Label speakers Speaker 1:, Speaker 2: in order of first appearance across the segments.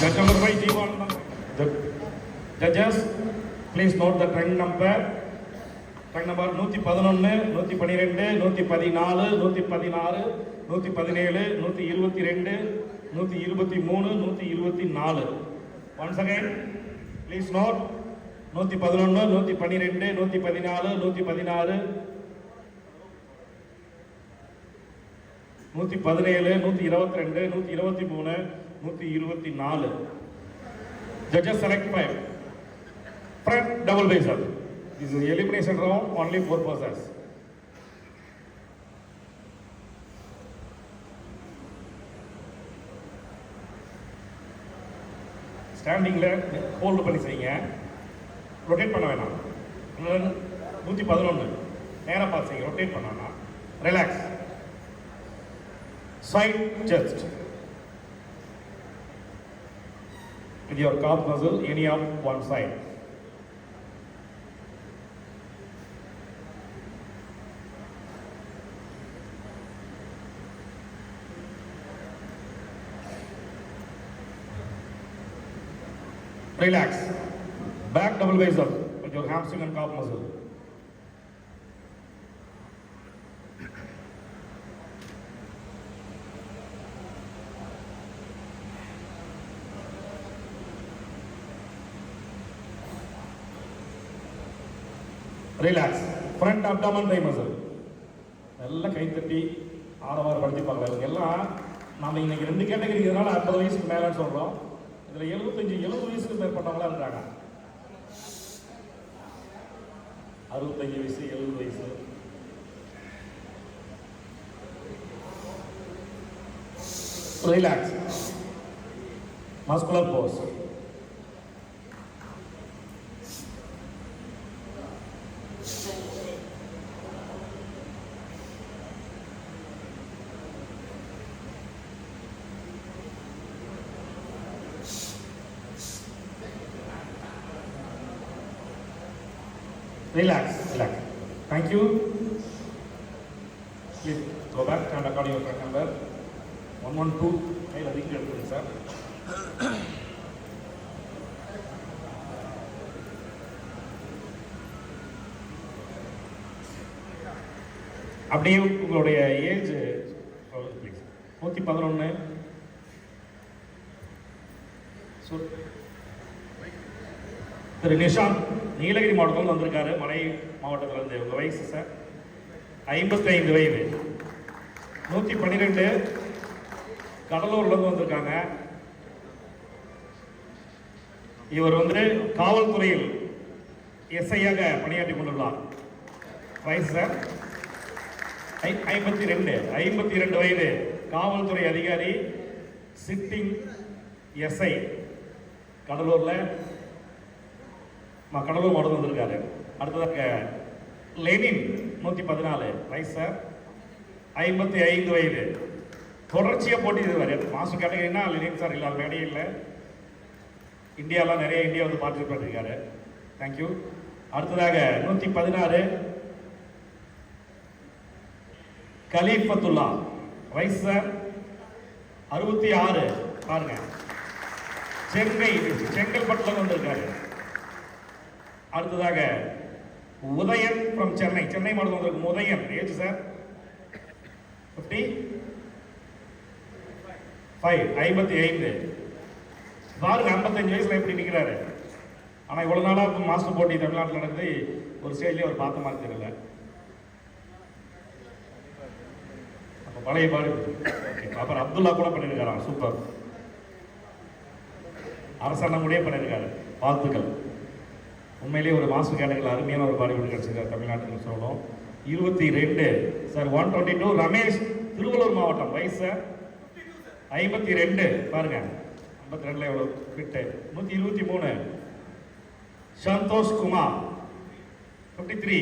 Speaker 1: Judge number 5, G1. The judges, please note the trunk number. Trunk number 111, 112, 114, 116, 117, 122, 123, 124. Once again, please note 111, 112, 114, 116, 117, 122, 123, 124. Judges select 5. Front double baser. This is elimination round, only 4 persons. Standing leg, hold பண்ணி செய்யுங்க. Rotate பண்ண வேணாம். 111 நேரா pass செய்யுங்க. Rotate பண்ணானா relax. Side chest. With your calf muscle, any of one side. Relax. Back double base up with your hamstring and calf muscle. Relax. Front abdomen thigh muscle எல்லாம் கை தட்டி ஆரவாரப்படுத்தி பார்க்கலாம். எல்லாம் நாம் இன்னைக்கு 2 கேட்டகரி இருக்கிறதுனால 50 வயசுக்கு மேலேன்னு சொல்கிறோம். இதில் 75-70 வயசுக்கு மேற்பட்டவங்களாம் இருக்காங்க. 65 வயசு 70 வயசு. Relax. Muscular pose. Relax, relax. Thank you. Please go back and record your track number 112. I will read it, sir. அப்படியே உங்களுடைய ஏஜ் ப்ளீஸ். 111. திரு நிஷாந்த் நீலகிரி மாவட்டத்தில் வந்திருக்காரு. மலை மாவட்டத்திலிருந்து. உங்கள் வயசு சார் 55 வயது. 112 கடலூர்லேருந்து வந்திருக்காங்க. இவர் காவல்துறையில் எஸ்ஐயாக பணியாற்றி கொண்டுள்ளார். வயசு சார் 52 வயது. காவல்துறை அதிகாரி, சிட்டிங் எஸ்ஐ கடலூரில் கடலூர் மாவட்டம் வந்திருக்காரு. அடுத்ததாக லெனின் 114 வயசு சார் 55 வயது. தொடர்ச்சியாக போட்டிடுவார். மாஸ்டர் கேட்டகரின்னா லெனின் சார் இல்லை, மேடையே இல்லை. இந்தியாவில் நிறைய இந்தியா பார்ட்டிசிபேட் பண்ணியிருக்காரு. தேங்க்யூ. அடுத்ததாக 116 கலீஃபத்துல்லா வயசு சார் 66. பாருங்க, செங்கல்பட்டில் வந்திருக்காரு. அடுத்ததாக உதயன் ஃப்ரம் சென்னை மாவட்டம் வந்திருக்கு. Udhayan age sir 55. பாருங்க 55 வயசுல எப்படி நிற்கிறாரு. ஆனால் இவ்வளோ நாளாக மாஸ்டர் போட்டி தமிழ்நாட்டில் நடந்து ஒரு ஸ்டேஜ்லேயே அவர் பார்த்த மாதிரி தெரியல. அப்போ பழைய பாடு. அப்புறம் அப்துல்லா கூட பண்ணியிருக்காராம். சூப்பர். அரசாங்கம் கூட பண்ணியிருக்காரு. வாழ்த்துக்கள். உண்மையிலேயே ஒரு மாஸ்டர் கேட்டகரியில் அருமையான ஒரு பாடி பில்டர் கிடைச்சிருக்காரு தமிழ்நாட்டுக்கு சொல்லணும். 22 சார் 122 ரமேஷ் திருவள்ளூர் மாவட்டம். வயசு 52. பாருங்க 52 எவ்வளோ ஃபிட்டு. 123 சந்தோஷ் குமார் 53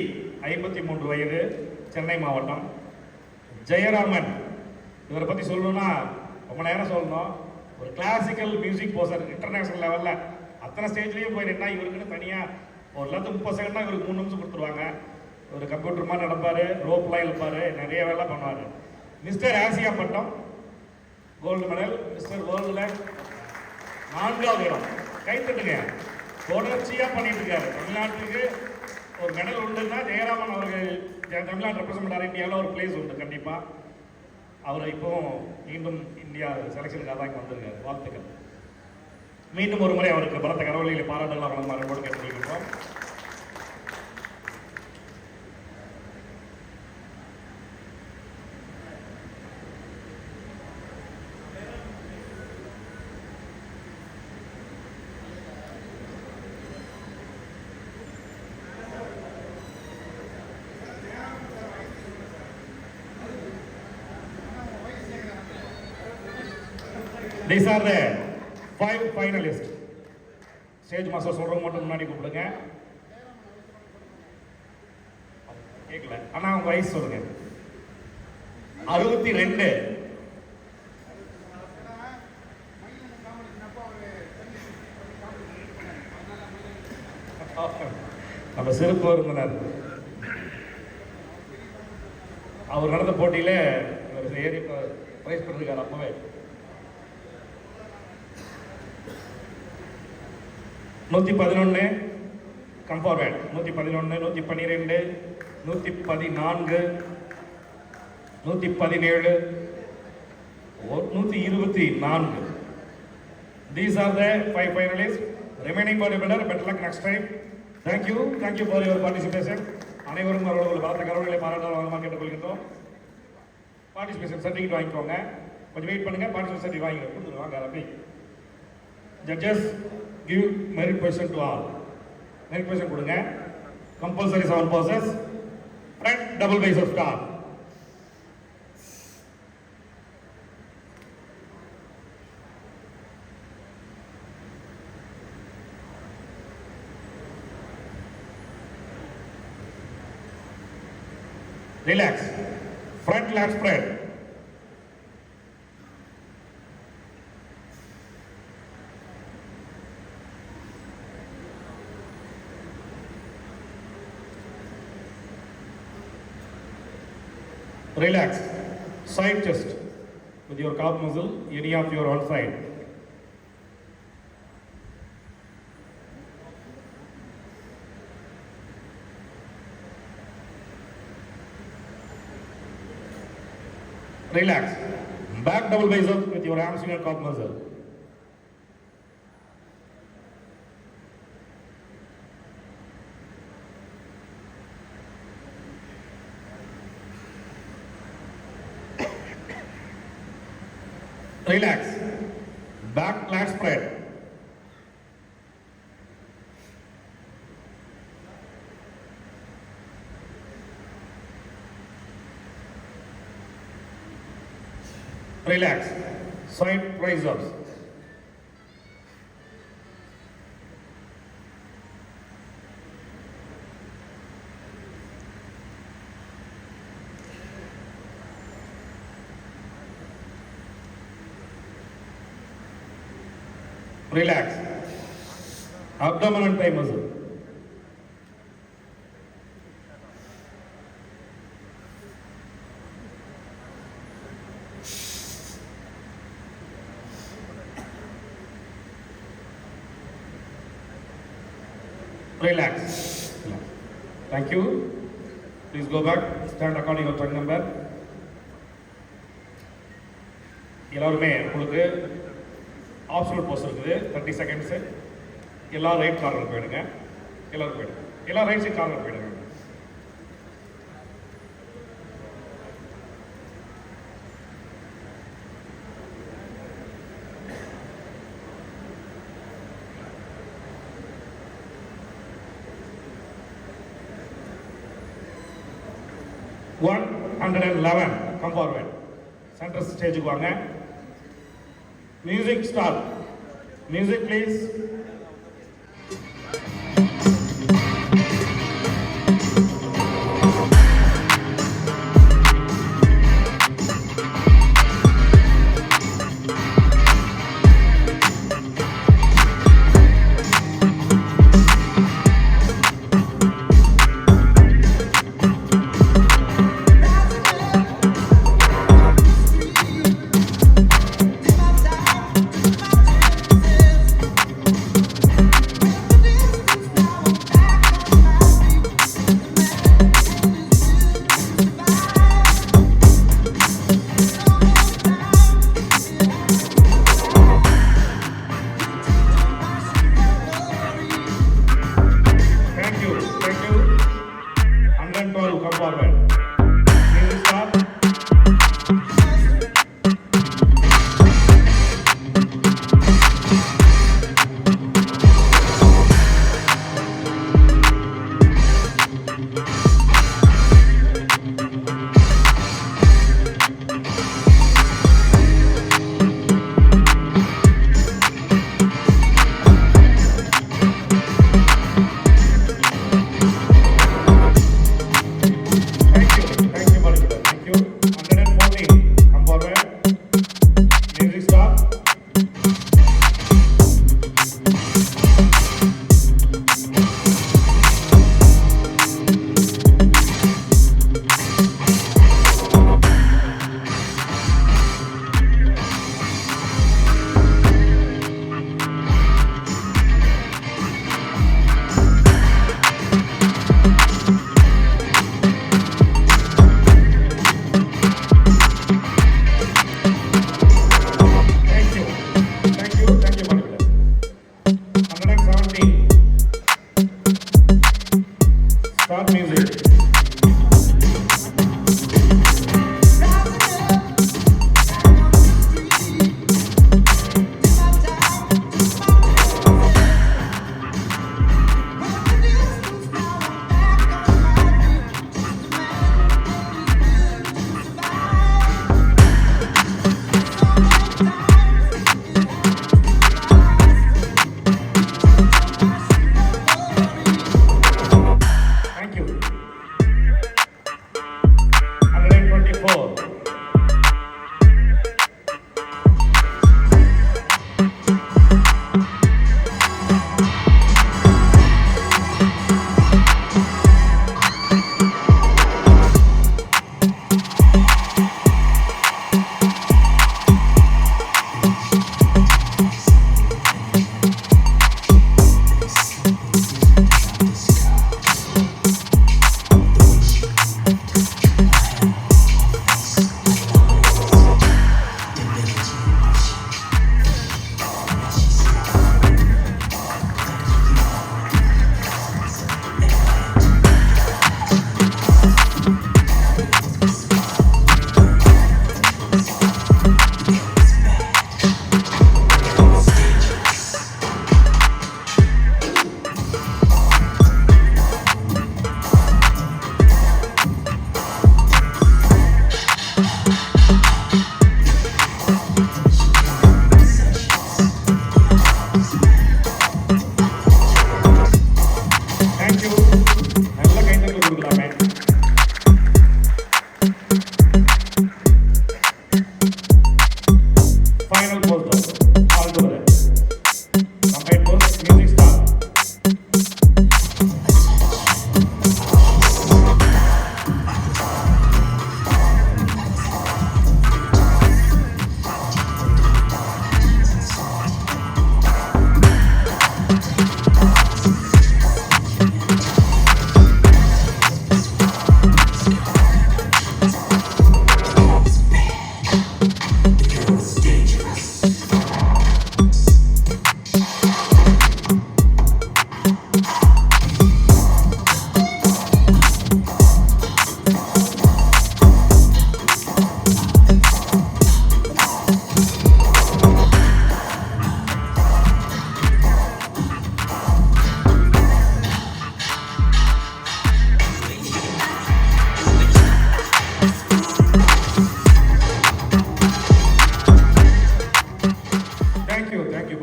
Speaker 1: 53 வயது சென்னை மாவட்டம். ஜெயராமன் இவரை பற்றி சொல்லணும்னா ரொம்ப நேரம் சொல்லணும். ஒரு கிளாசிக்கல் மியூசிக் போசர் இன்டர்நேஷனல் லெவலில் அத்தனை ஸ்டேஜ்லேயும் போய் நின்னா இவருக்குன்னு தனியாக ஒரு 30 செகண்ட்னா இவருக்கு 3 நிமிஷம் கொடுத்துருவாங்க. ஒரு கம்ப்யூட்டர் மாதிரி நடப்பார், ரோப்லாம் இழுப்பார், நிறைய வேலை பண்ணுவார். மிஸ்டர் ஆசியா பட்டம் கோல்டு மெடல், மிஸ்டர் வேர்ல்டில் 4வது இடம். கைத்தட்டுங்க. தொடர்ச்சியா பண்ணிட்டு இருக்காரு. தமிழ்நாட்டுக்கு ஒரு மெடல் உண்டுன்னா ஜெயராமன் அவர்கள் தமிழ்நாடு ரெப்ரசென்ட் பண்ணார். இந்தியாவில் ஒரு பிளேஸ் உண்டு கண்டிப்பா. அவர் இப்போ மீண்டும் இந்தியா செலெக்ஷனுக்காக தான் இங்கே வந்திருக்காரு. வாழ்த்துக்கள். மீண்டும் ஒரு முறை அவருக்கு பலத்த கரவொலிகளை பாராட்டுகள் வழங்குமாறு கேட்டுக்கொள்கின்றோம். These are the 5 finalists. Stage master சொல்றவங்க மட்டும் முன்னாடி கூப்பிடுங்க. கேட்கல. அண்ணா உங்க வயசு சொல்லுங்க. 62. நம்ம சிறப்பு விருந்தினர் அவர் நடந்த போட்டியில ஏறி பிரைஸ் பண்ணிருக்காரு. அப்பவே 111 come forward. 111, 112, 114, 117, 124. These are the 5 finalists. Remaining bodybuilder, better luck next time. Thank you for your participation. அனைவரும் அவர்களுடைய பலத்த கரவொலிகளை பாராட்டுவாங்க கேட்டுக்கொள்கின்றோம். பார்ட்டிசிபேஷன் சர்டிஃபிகேட் வாங்கிக்கோங்க. கொஞ்சம் வெயிட் பண்ணுங்க. பார்ட்டிசிபேஷன் சர்டிஃபிகேட் வாங்கிக்கோங்க. கொடுத்துருவாங்க. Ravi judges give merit position to all. Merit position கொடுங்க. Compulsory 7 poses. Front double bicep star. Relax. Front lat spread. Relax. Side chest with your calf muscle, any of your one side. Relax. Back double bicep with your hamstring and calf muscle. Relax. Back lat spread. Relax. Side rise-ups. Relax. Abdomen and thigh muscle. Relax. Thank you. Please go back. Stand according to your turn number. எல்லாருமே உங்களுக்கு optional Bose இருக்குது. 30 seconds. எல்லா right corner போயிடுங்க. எல்லாரும் போயிடுங்க. எல்லா right side corner போயிடுங்க. One 111. Come forward. Center ஸ்டேஜுக்கு வாங்க. Music start. Music please.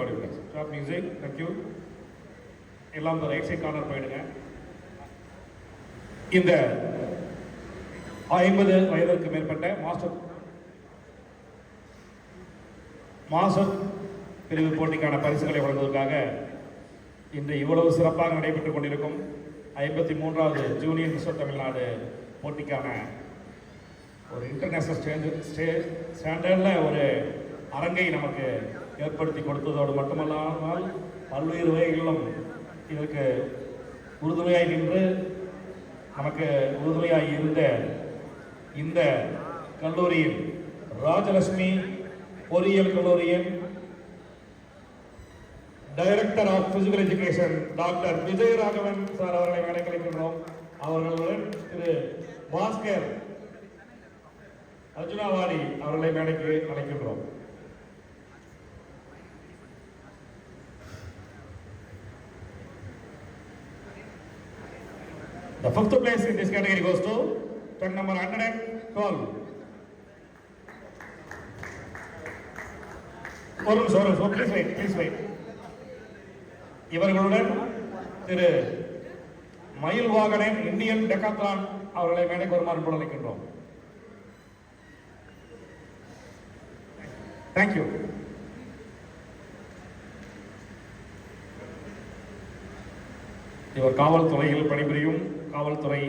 Speaker 1: Body builders. Stop music. Thank you. எல்லாம் இந்த ரைட் சைட் கார்னர் போயிடுங்க. இந்த 50 வயதிற்கு மேற்பட்ட மாஸ்டர் பிரிவு போட்டிக்கான பரிசுகளை வழங்குவதற்காக இன்று இவ்வளவு சிறப்பாக நடைபெற்றுக் கொண்டிருக்கும் 53வது ஜூனியர் மிஸ்டர் தமிழ்நாடு போட்டிக்கான ஒரு இன்டர்நேஷனல் ஸ்டாண்டர்டில் ஒரு அரங்கை நமக்கு ஏற்படுத்தி கொடுத்ததோடு மட்டுமல்லாமல் பல்வேறு வகைகளிலும் இதற்கு உறுதுணையாய் நின்று நமக்கு உறுதுணையாய் இருந்த இந்த கல்லூரியில் ராஜலட்சுமி பொறியியல் கல்லூரியின் director of physical education doctor Vijayaraghavan sir அவர்களை அழைக்கின்றோம். அவர்களுடன் திரு பாஸ்கர் அர்ஜுனாவாடி அவர்களை மேடைக்கு அழைக்கின்றோம். The fifth place in this category goes to truck number 112. Please wait. இவர்களுடன் திரு மயில் வாகனன் இந்தியன் டெக்காத்லான் அவர்களை மேடைக்கு வருமாறு அழைக்கின்றோம். தேங்க்யூ. இவர் காவல்துறையில் பணிபுரியும் காவல்துறை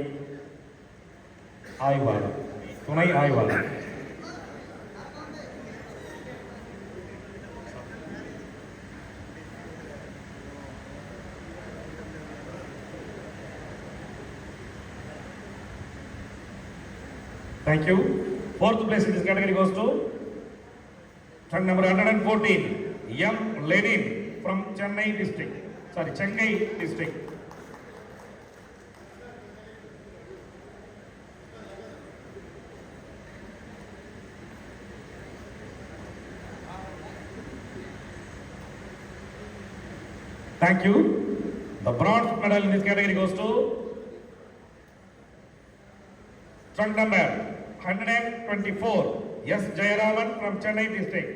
Speaker 1: ஆய்வாளர், துணை ஆய்வாளர். Thank you. Fourth place in this category goes to truck number 114, M. Lenin from Chennai district. Thank you. The bronze medal in this category goes to truck number 124, S. Jayaraman from Chennai district.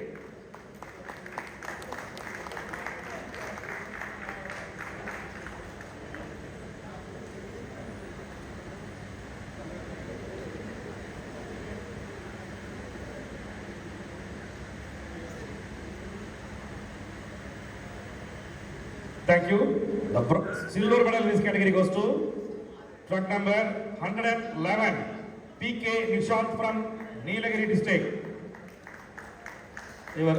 Speaker 1: Thank you. The silver medal in this category goes to truck number 111, P.K. Nishant from Nilagiri district. Your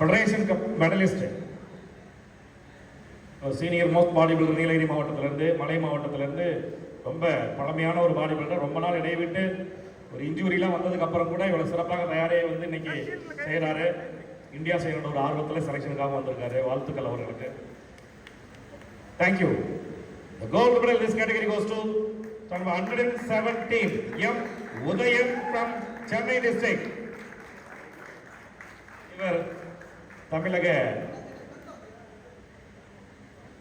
Speaker 1: Federation Cup medalist, senior most bodybuilder Nilgiri மாவட்டத்திலிருந்து மலை மாவட்டத்திலிருந்து ரொம்ப பழமையான ஒரு body builder. ரொம்ப நாள் இடைவிட்டு ஒரு இன்ஜூரிலாம் வந்ததுக்கு அப்புறம் கூட இவ்வளவு சிறப்பாக தயாரே வந்து இன்னைக்கு செய்யறாரு. இந்தியா செய்யற ஒரு ஆர்வத்தில் செலக்ஷனுக்காக வந்திருக்காரு. வாழ்த்துக்கள் அவர்களுக்கு. Thank you. The gold medal in this category goes to number 117, M. Udayan from Chennai district. இவர் தமிழக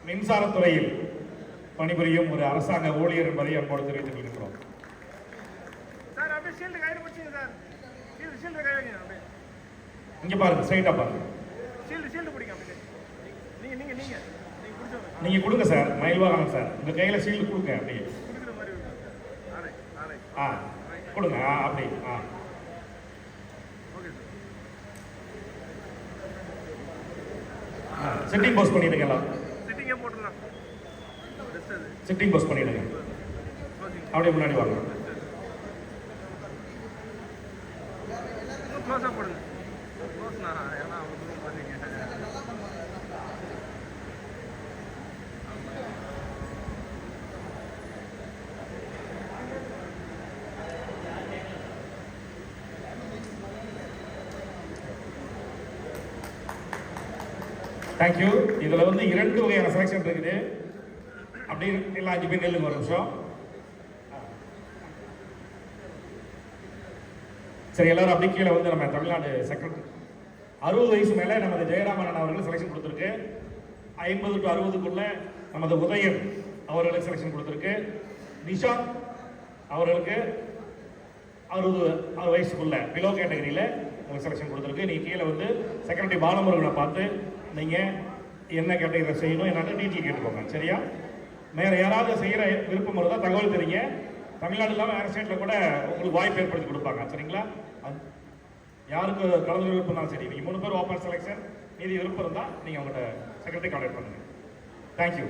Speaker 1: மின்சாரத்துறையில் பணிபுரியும் ஒரு அரசாங்க ஊழியர் என்பதை அன்போடு தெரிவித்துக் கொள்கிறோம். இங்க பாருங்க, ஸ்ட்ரைட்டா பாருங்க. நீங்க கொடுங்க சார், மயில்வாகனம் சார், உங்க கையில ஷீல்டு கொடுங்க. அப்படியே கொடுங்க. அப்படி சிட்டிங் போஸ்ட் பண்ணிடுங்க. எல்லாம் சிட்டிங் போஸ்ட் பண்ணிடுங்க. அப்படியே முன்னாடி வாங்க. தேங்க்யூ. இதுல வந்து 2 வகையான செலக்ஷன் இருக்குது. அப்படி எல்லாம் 5 பேர் நெல்லுங்க ஒரு நிமிஷம். சரி, எல்லாரும் அப்படி கீழே வந்து நம்ம தமிழ்நாடு செக்ரட்டரி 60 வயசு மேலே நமது ஜெயராமன் அவர்கள் செலக்ஷன் கொடுத்துருக்கு. 50 to 60க்குள்ள நமது உதயன் அவர்களுக்கு செலக்ஷன் கொடுத்துருக்கு. நிஷாந்த் அவர்களுக்கு 60 வயசுக்குள்ள பிலோ கேட்டகரியில் உங்களுக்கு செலெக்ஷன் கொடுத்துருக்கு. நீங்கள் கீழே வந்து செக்ரட்டரி பாலமுருகனை பார்த்து நீங்கள் என்ன கேட்டகரியில் செய்யணும் என்னன்னு டீட்டெயில் கேட்டுக்கோங்க. சரியா? வேறு யாராவது செய்கிற விருப்பம் இருந்தால் தகவல் தெரியுங்க. தமிழ்நாடு இல்லாமல் வேறு ஸ்டேட்டில் கூட உங்களுக்கு வாய்ப்பு ஏற்படுத்தி கொடுப்பாங்க. சரிங்களா? யாருக்கு கலந்து விருப்பம் தான் சரி, நீங்கள் 3 பேர் ஓப்பன் செலெக்ஷன், மீதி விருப்பம் இருந்தால் நீங்கள் உங்கள்கிட்ட செக்ரட்டரி கான்டாக்ட் பண்ணுங்கள். தேங்க்யூ.